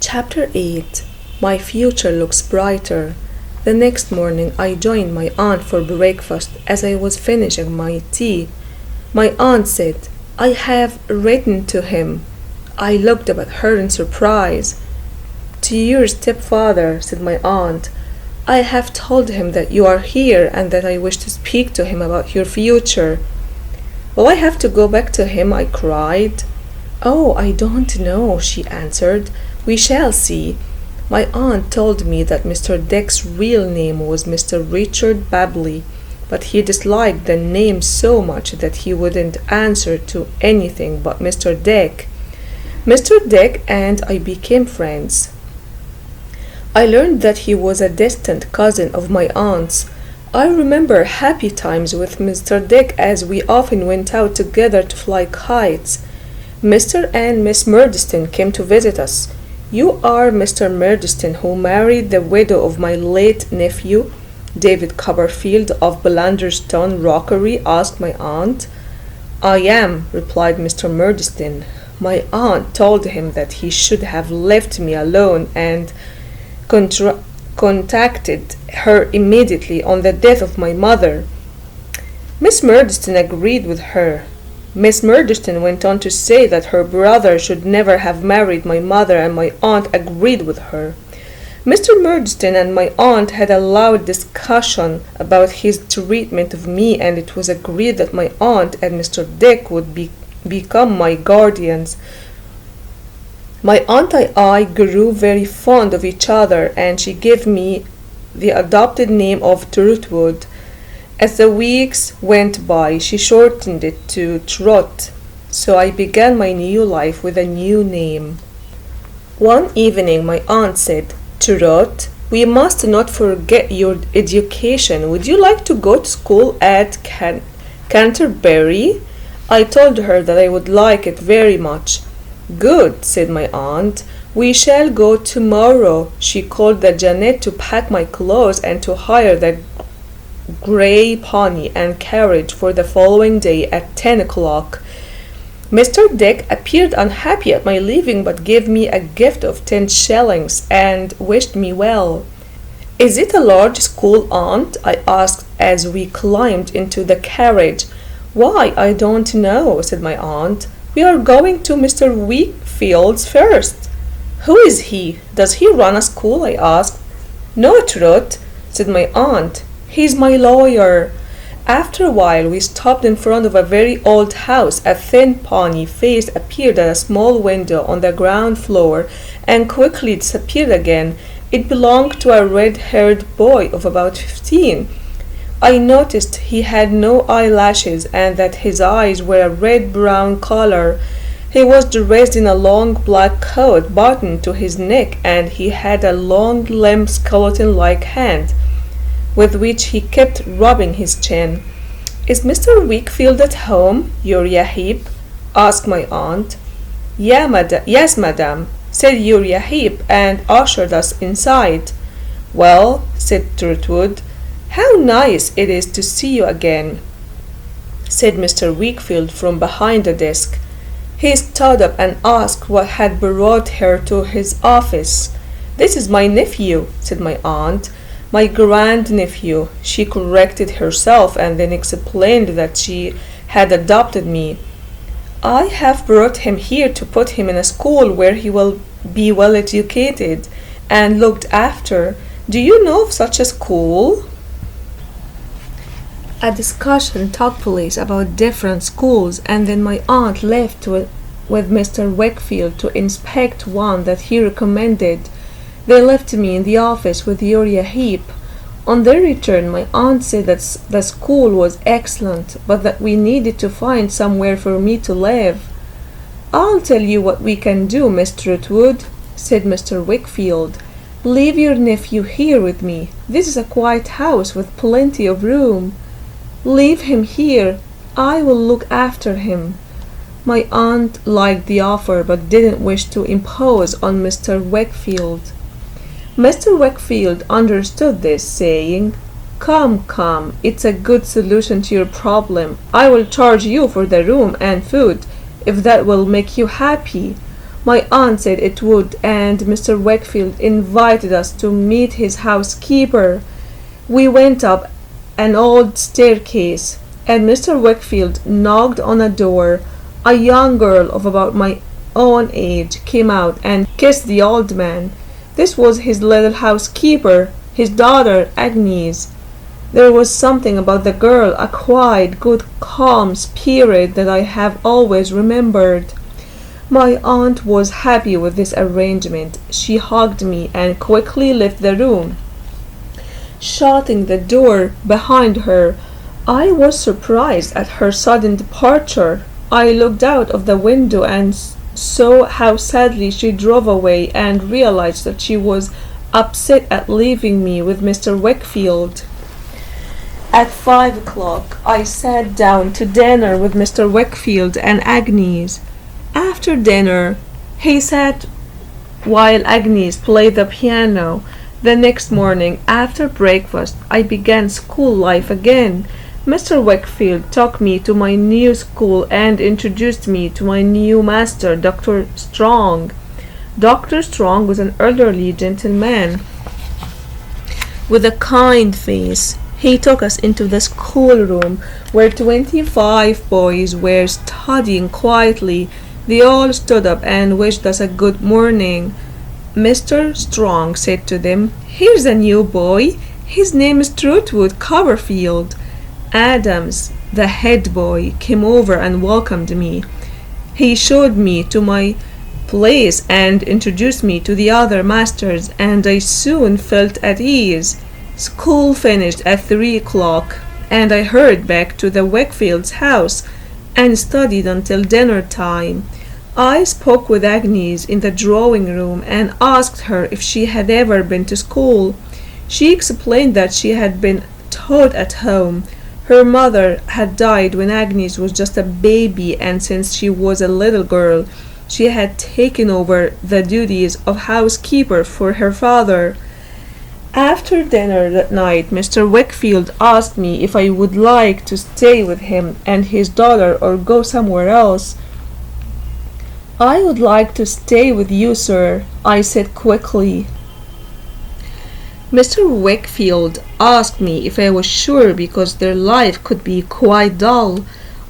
Chapter 8. My future looks brighter. The next morning I joined my aunt for breakfast as I was finishing my tea. My aunt said, "I have written to him." I looked up at her in surprise. "To your stepfather," said my aunt. "I have told him that you are here and that I wish to speak to him about your future." "Will I have to go back to him?" I cried. "Oh, I don't know," she answered. "We shall see." My aunt told me that Mr. Dick's real name was Mr. Richard Babley, but he disliked the name so much that he wouldn't answer to anything but Mr. Dick. Mr. Dick and I became friends. I learned that he was a distant cousin of my aunt's. I remember happy times with Mr. Dick as we often went out together to fly kites. Mr. and Miss Murdstone came to visit us. "You are Mr. Murdstone, who married the widow of my late nephew, David Copperfield of Blanderstone Rockery?" asked my aunt. "I am," replied Mr. Murdstone. My aunt told him that he should have left me alone and contacted her immediately on the death of my mother. Miss Murdstone agreed with her. Miss Murdstone went on to say that her brother should never have married my mother, and my aunt agreed with her. Mr. Murdstone and my aunt had a loud discussion about his treatment of me, and it was agreed that my aunt and Mr. Dick would become my guardians. My aunt and I grew very fond of each other, and she gave me the adopted name of Trotwood. As the weeks went by, she shortened it to Trot, so I began my new life with a new name. One evening my aunt said, "Trot, we must not forget your education. Would you like to go to school at Canterbury?" I told her that I would like it very much. "Good," said my aunt. "We shall go tomorrow." She called the Janet to pack my clothes and to hire the grey pony and carriage for the following day at 10 o'clock. Mr. Dick appeared unhappy at my leaving, but gave me a gift of 10 shillings and wished me well. "Is it a large school, aunt?" I asked as we climbed into the carriage. "Why, I don't know," said my aunt. "We are going to Mr. Wakefield's first." "Who is he? Does he run a school?" I asked. "No, Trot," said my aunt. "He's my lawyer." After a while we stopped in front of a very old house. A thin pony face appeared at a small window on the ground floor and quickly disappeared again. It belonged to a red-haired boy of about 15. I noticed he had no eyelashes and that his eyes were a red-brown color. He was dressed in a long black coat buttoned to his neck, and he had a long, limp, skeleton-like hand with which he kept rubbing his chin. "Is Mr. Wakefield at home, Uriah Heep?" asked my aunt. Yes, madam," said Uriah Heep, and ushered us inside. "Well," said Trotwood, "how nice it is to see you again," said Mr. Wakefield from behind the desk. He stood up and asked what had brought her to his office. "This is my nephew," said my aunt. "My grandnephew," she corrected herself, and then explained that she had adopted me. "I have brought him here to put him in a school where he will be well educated and looked after. Do you know of such a school?" A discussion took place about different schools, and then my aunt left with Mr. Wakefield to inspect one that he recommended. They left me in the office with Uriah Heep. On their return, my aunt said that the school was excellent, but that we needed to find somewhere for me to live. "I'll tell you what we can do, Miss Trotwood," said Mr. Wakefield. "Leave your nephew here with me. This is a quiet house with plenty of room. Leave him here. I will look after him." My aunt liked the offer, but didn't wish to impose on Mr. Wakefield. Mr. Wakefield understood this, saying, Come, it's a good solution to your problem. I will charge you for the room and food, if that will make you happy." My aunt said it would, and Mr. Wakefield invited us to meet his housekeeper. We went up an old staircase, and Mr. Wakefield knocked on a door. A young girl of about my own age came out and kissed the old man. This was his little housekeeper, his daughter Agnes. There was something about the girl, a quiet, good, calm spirit that I have always remembered. My aunt was happy with this arrangement. She hugged me and quickly left the room, shutting the door behind her. I was surprised at her sudden departure. I looked out of the window and saw how sadly she drove away, and realized that she was upset at leaving me with Mr. Wakefield. At 5 o'clock, I sat down to dinner with Mr. Wakefield and Agnes. After dinner, he sat while Agnes played the piano. The next morning, after breakfast, I began school life again. Mr. Wakefield took me to my new school and introduced me to my new master, Dr. Strong. Dr. Strong was an elderly gentleman with a kind face. He took us into the schoolroom where 25 boys were studying quietly. They all stood up and wished us a good morning. Mr. Strong said to them, "Here's a new boy. His name is Trotwood Copperfield." Adams, the head boy, came over and welcomed me. He showed me to my place and introduced me to the other masters, and I soon felt at ease. School finished at 3 o'clock, and I hurried back to the Wakefield's house and studied until dinner time. I spoke with Agnes in the drawing room and asked her if she had ever been to school. She explained that she had been taught at home. Her mother had died when Agnes was just a baby, and since she was a little girl, she had taken over the duties of housekeeper for her father. After dinner that night, Mr. Wakefield asked me if I would like to stay with him and his daughter or go somewhere else. "I would like to stay with you, sir," I said quickly. Mr. Wakefield asked me if I was sure because their life could be quite dull.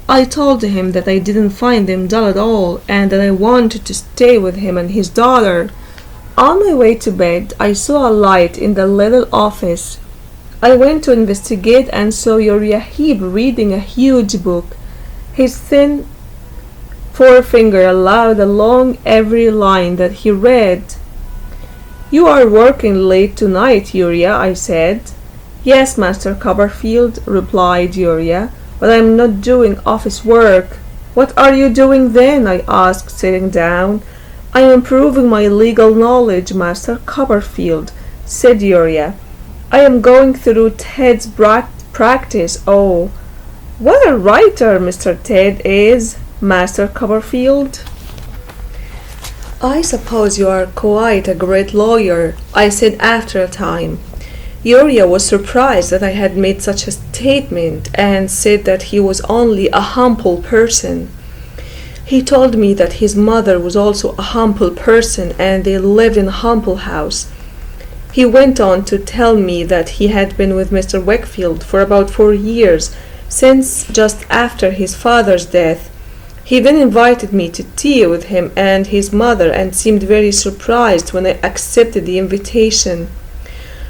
I told him that I didn't find them dull at all, and that I wanted to stay with him and his daughter. On my way to bed, I saw a light in the little office. I went to investigate and saw Uriah Heep reading a huge book. His thin forefinger allowed along every line that he read. "You are working late tonight, Uriah," I said. "Yes, Master Copperfield," replied Uriah, "but I am not doing office work." "What are you doing then?" I asked, sitting down. "I am improving my legal knowledge, Master Copperfield," said Uriah. "I am going through Ted's practice." "Oh, what a writer Mr. Ted is, Master Copperfield." "I suppose you are quite a great lawyer," I said after a time. Uriah was surprised that I had made such a statement, and said that he was only a humble person. He told me that his mother was also a humble person, and they lived in a humble house. He went on to tell me that he had been with Mr. Wakefield for about 4 years, since just after his father's death. He then invited me to tea with him and his mother, and seemed very surprised when I accepted the invitation.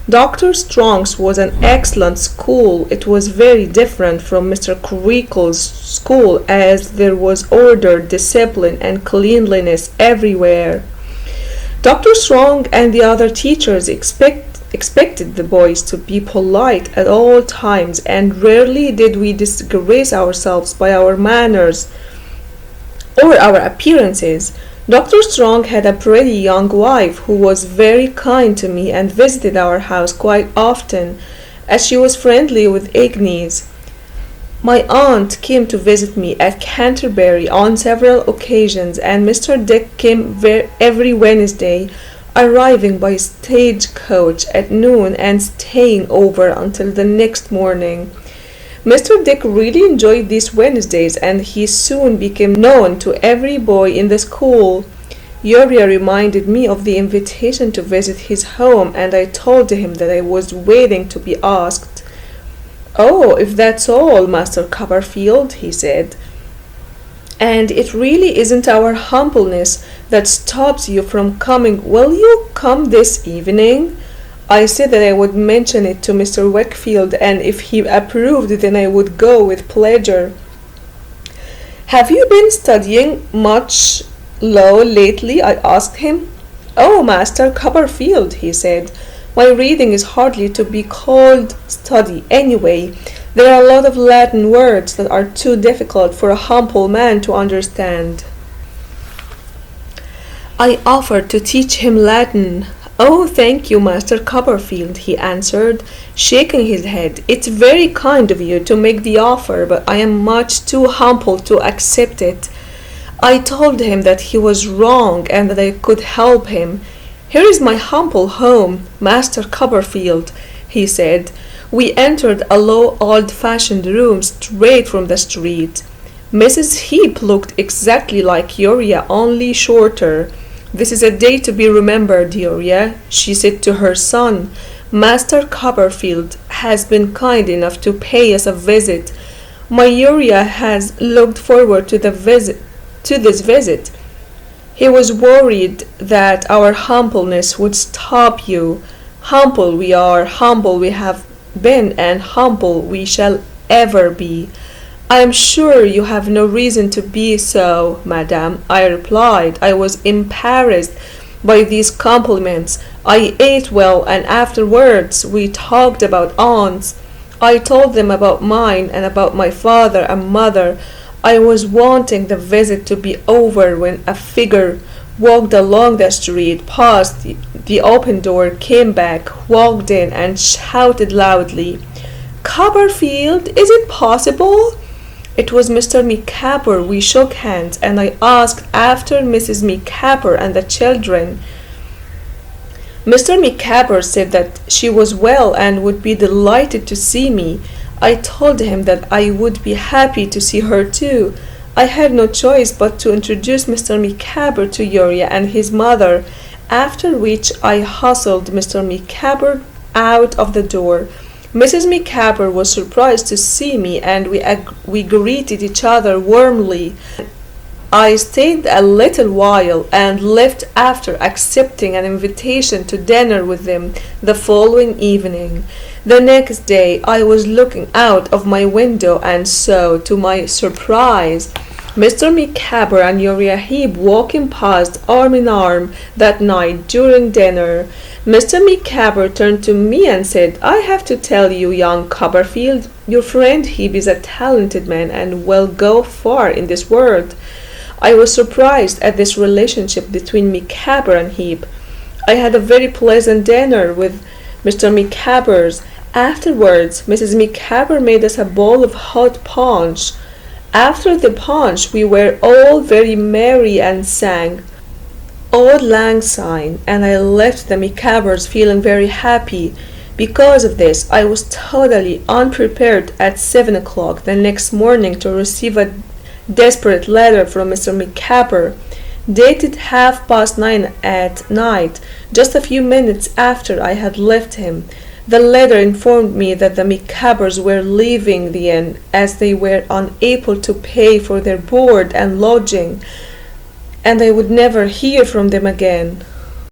Dr. Strong's was an excellent school. It was very different from Mr. Creakle's school, as there was order, discipline, and cleanliness everywhere. Dr. Strong and the other teachers expected the boys to be polite at all times, and rarely did we disgrace ourselves by our manners or our appearances. Dr. Strong had a pretty young wife who was very kind to me and visited our house quite often, as she was friendly with Agnes. My aunt came to visit me at Canterbury on several occasions, and Mr. Dick came every Wednesday, arriving by stagecoach at noon and staying over until the next morning. Mr. Dick really enjoyed these Wednesdays, and he soon became known to every boy in the school. Uriah reminded me of the invitation to visit his home, and I told him that I was waiting to be asked. "Oh, if that's all, Master Copperfield," he said, "and it really isn't our humbleness that stops you from coming, will you come this evening?" I said that I would mention it to Mr. Wakefield, and if he approved, then I would go with pleasure. "Have you been studying much law lately?" I asked him. "Oh, Master Copperfield," he said, "my reading is hardly to be called study anyway. There are a lot of Latin words that are too difficult for a humble man to understand." I offered to teach him Latin. "Oh, thank you, Master Copperfield," he answered, shaking his head. "It's very kind of you to make the offer, but I am much too humble to accept it." I told him that he was wrong and that I could help him. "Here is my humble home, Master Copperfield," he said. We entered a low, old-fashioned room straight from the street. Mrs. Heep looked exactly like Uriah, only shorter. "This is a day to be remembered, Uriah," she said to her son. "Master Copperfield has been kind enough to pay us a visit. My Uriah has looked forward to this visit. He was worried that our humbleness would stop you. Humble we are, humble we have been, and humble we shall ever be." "I am sure you have no reason to be so, madam," I replied. I was embarrassed by these compliments. I ate well, and afterwards we talked about aunts. I told them about mine and about my father and mother. I was wanting the visit to be over when a figure walked along the street, passed the open door, came back, walked in, and shouted loudly, "Copperfield, is it possible?" It was Mr. Micawber. We shook hands, and I asked after Mrs. Micawber and the children. Mr. Micawber said that she was well and would be delighted to see me. I told him that I would be happy to see her too. I had no choice but to introduce Mr. Micawber to Uriah and his mother, after which I hustled Mr. Micawber out of the door. Mrs. Micawber was surprised to see me, and we greeted each other warmly. I stayed a little while and left after accepting an invitation to dinner with them the following evening. The next day I was looking out of my window and saw, to my surprise, Mr. Micawber and Uriah Heep walking past arm in arm that night during dinner. Mr. Micawber turned to me and said, "I have to tell you, young Copperfield, your friend Heep is a talented man and will go far in this world." I was surprised at this relationship between Micawber and Heep. I had a very pleasant dinner with Mr. Micawber's. Afterwards, Mrs. Micawber made us a bowl of hot punch. After the punch, we were all very merry and sang "Auld Lang Syne," and I left the Micawbers feeling very happy. Because of this, I was totally unprepared at 7 o'clock the next morning to receive a desperate letter from Mr. Micawber, dated 9:30 at night, just a few minutes after I had left him. The letter informed me that the Micawbers were leaving the inn, as they were unable to pay for their board and lodging, and I would never hear from them again.